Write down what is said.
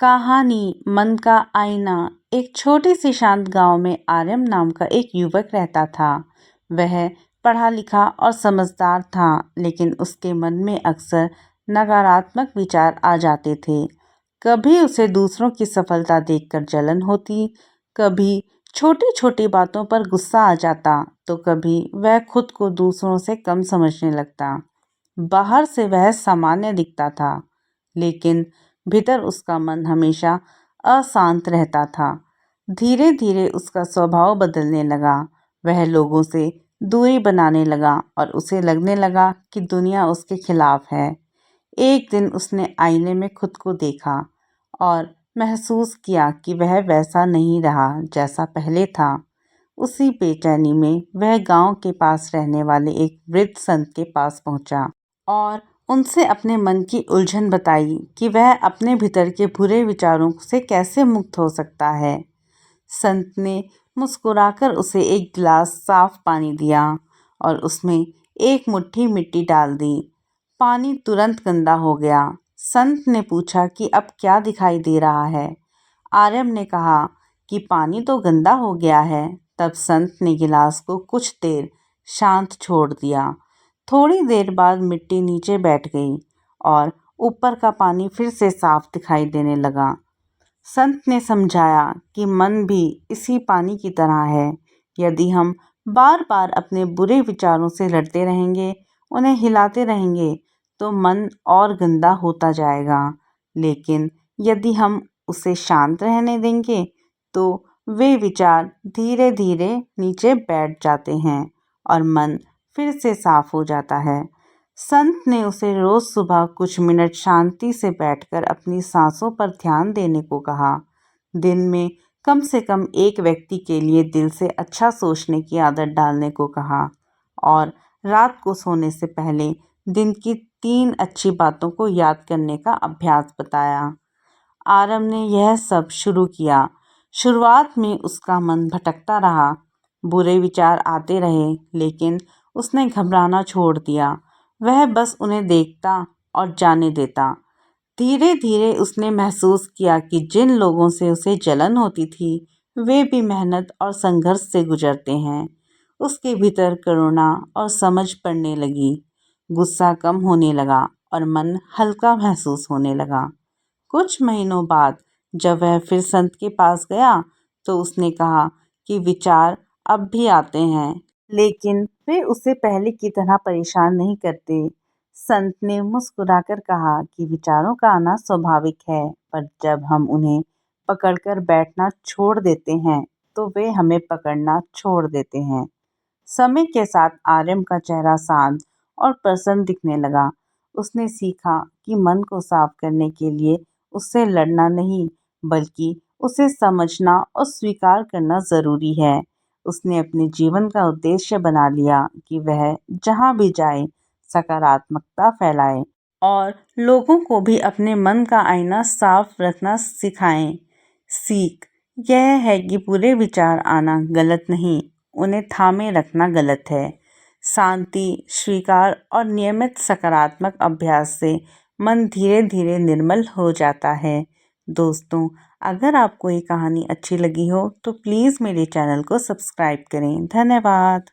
कहानी मन का आईना। एक छोटी सी शांत गांव में आर्यम नाम का एक युवक रहता था। वह पढ़ा लिखा और समझदार था, लेकिन उसके मन में अक्सर नकारात्मक विचार आ जाते थे। कभी उसे दूसरों की सफलता देखकर जलन होती, कभी छोटी छोटी बातों पर गुस्सा आ जाता, तो कभी वह खुद को दूसरों से कम समझने लगता। बाहर से वह सामान्य दिखता था, लेकिन भीतर उसका मन हमेशा अशांत रहता था। धीरे धीरे उसका स्वभाव बदलने लगा। वह लोगों से दूरी बनाने लगा और उसे लगने लगा कि दुनिया उसके खिलाफ है। एक दिन उसने आईने में खुद को देखा और महसूस किया कि वह वैसा नहीं रहा जैसा पहले था। उसी बेचैनी में वह गांव के पास रहने वाले एक वृद्ध संत के पास पहुंचा और उनसे अपने मन की उलझन बताई कि वह अपने भीतर के बुरे विचारों से कैसे मुक्त हो सकता है। संत ने मुस्कुराकर उसे एक गिलास साफ पानी दिया और उसमें एक मुट्ठी मिट्टी डाल दी। पानी तुरंत गंदा हो गया। संत ने पूछा कि अब क्या दिखाई दे रहा है। आर्यम ने कहा कि पानी तो गंदा हो गया है। तब संत ने गिलास को कुछ देर शांत छोड़ दिया। थोड़ी देर बाद मिट्टी नीचे बैठ गई और ऊपर का पानी फिर से साफ दिखाई देने लगा। संत ने समझाया कि मन भी इसी पानी की तरह है। यदि हम बार बार अपने बुरे विचारों से लड़ते रहेंगे, उन्हें हिलाते रहेंगे, तो मन और गंदा होता जाएगा। लेकिन यदि हम उसे शांत रहने देंगे, तो वे विचार धीरे धीरे नीचे बैठ जाते हैं और मन फिर से साफ हो जाता है। संत ने उसे रोज सुबह कुछ मिनट शांति से बैठकर अपनी सांसों पर ध्यान देने को कहा। दिन में कम से कम एक व्यक्ति के लिए दिल से अच्छा सोचने की आदत डालने को कहा और रात को सोने से पहले दिन की 3 अच्छी बातों को याद करने का अभ्यास बताया। आरव ने यह सब शुरू किया। शुरुआत में उसका मन भटकता रहा, बुरे विचार आते रहे, लेकिन उसने घबराना छोड़ दिया। वह बस उन्हें देखता और जाने देता। धीरे धीरे उसने महसूस किया कि जिन लोगों से उसे जलन होती थी, वे भी मेहनत और संघर्ष से गुजरते हैं। उसके भीतर करुणा और समझ पड़ने लगी। गुस्सा कम होने लगा और मन हल्का महसूस होने लगा। कुछ महीनों बाद जब वह फिर संत के पास गया, तो उसने कहा कि विचार अब भी आते हैं, लेकिन वे उसे पहले की तरह परेशान नहीं करते। संत ने मुस्कुराकर कहा कि विचारों का आना स्वाभाविक है, पर जब हम उन्हें पकड़कर बैठना छोड़ देते हैं, तो वे हमें पकड़ना छोड़ देते हैं। समय के साथ आर्यम का चेहरा शांत और प्रसन्न दिखने लगा। उसने सीखा कि मन को साफ करने के लिए उससे लड़ना नहीं, बल्कि उसे समझना और स्वीकार करना ज़रूरी है। उसने अपने जीवन का उद्देश्य बना लिया कि वह जहाँ भी जाए सकारात्मकता फैलाए और लोगों को भी अपने मन का आईना साफ रखना सिखाएं। सीख यह है कि बुरे विचार आना गलत नहीं, उन्हें थामे रखना गलत है। शांति, स्वीकार और नियमित सकारात्मक अभ्यास से मन धीरे धीरे निर्मल हो जाता है। दोस्तों, अगर आपको ये कहानी अच्छी लगी हो तो प्लीज़ मेरे चैनल को सब्सक्राइब करें। धन्यवाद।